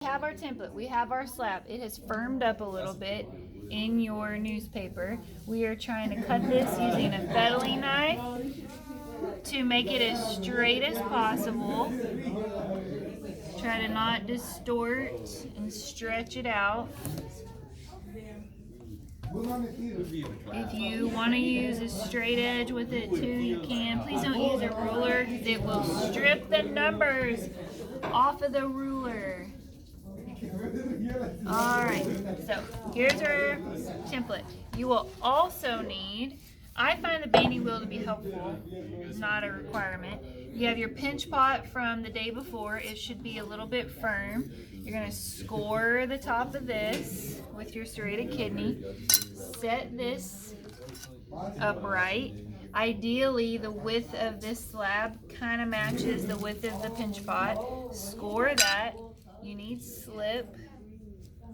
We have our template, we have our slab. It has firmed up a little bit in your newspaper. We are trying to cut this using a fettling knife to make it as straight as possible. Try to not distort and stretch it out. If you want to use a straight edge with it too, you can. Please don't use a ruler because it will strip the numbers off of the ruler. Alright, so here's our template. You will also need, I find the banding wheel to be helpful, not a requirement. You have your pinch pot from the day before. It should be a little bit firm. You're going to score the top of this with your serrated kidney. Set this upright. Ideally, the width of this slab kind of matches the width of the pinch pot. Score that. You need slip.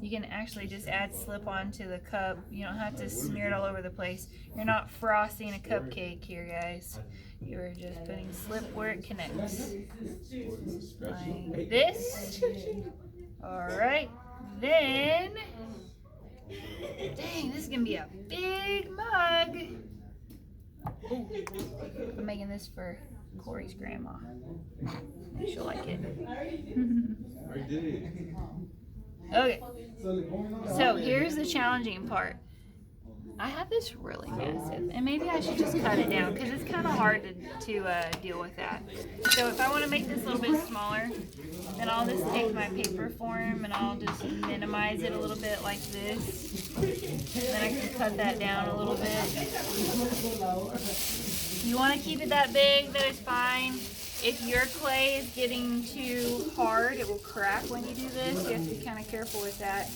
You can actually just add slip onto the cup. You don't have to smear it all over the place. You're not frosting a cupcake here, guys. You're just putting slip where it connects. Like this. Alright. Then, dang, this is going to be a big mug. Ooh, I'm making this for Corey's grandma. She'll like it. Okay, so here's the challenging part. I have this really massive, and maybe I should just cut it down because it's kind of hard to deal with that. So if I want to make this a little bit smaller, then I'll just take my paper form and I'll just minimize it a little bit like this. Then I can cut that down a little bit. If you want to keep it that big, that is fine. If your clay is getting too hard, it will crack when you do this. You have to be kind of careful with that.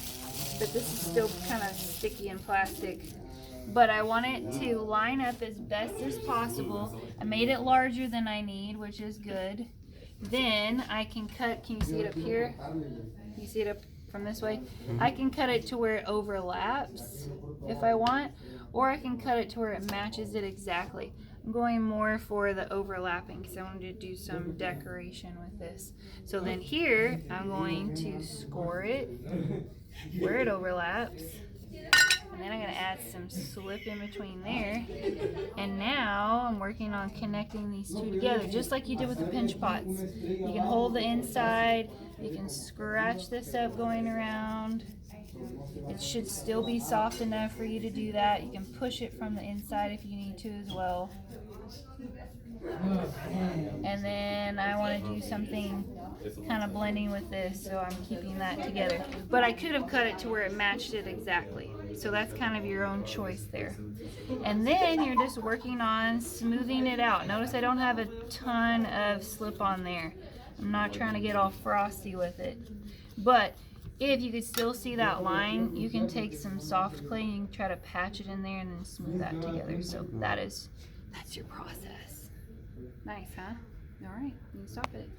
But this is still kind of sticky and plastic. But I want it to line up as best as possible. I made it larger than I need, which is good. Then I can cut, can you see it up here? Can you see it up from this way? I can cut it to where it overlaps if I want, or I can cut it to where it matches it exactly. I'm going more for the overlapping because I wanted to do some decoration with this. So then here, I'm going to score it where it overlaps. And then I'm going to add some slip in between there. And now I'm working on connecting these two together, just like you did with the pinch pots. You can hold the inside, you can scratch this up going around. It should still be soft enough for you to do that. You can push it from the inside if you need to as well. And then I want to do something kind of blending with this, so I'm keeping that together. But I could have cut it to where it matched it exactly. So that's kind of your own choice there. And then you're just working on smoothing it out. Notice I don't have a ton of slip on there. I'm not trying to get all frosty with it. But if you could still see that line, you can take some soft clay and you can try to patch it in there and then smooth that together. So that's your process. Nice, huh? All right, you can stop it.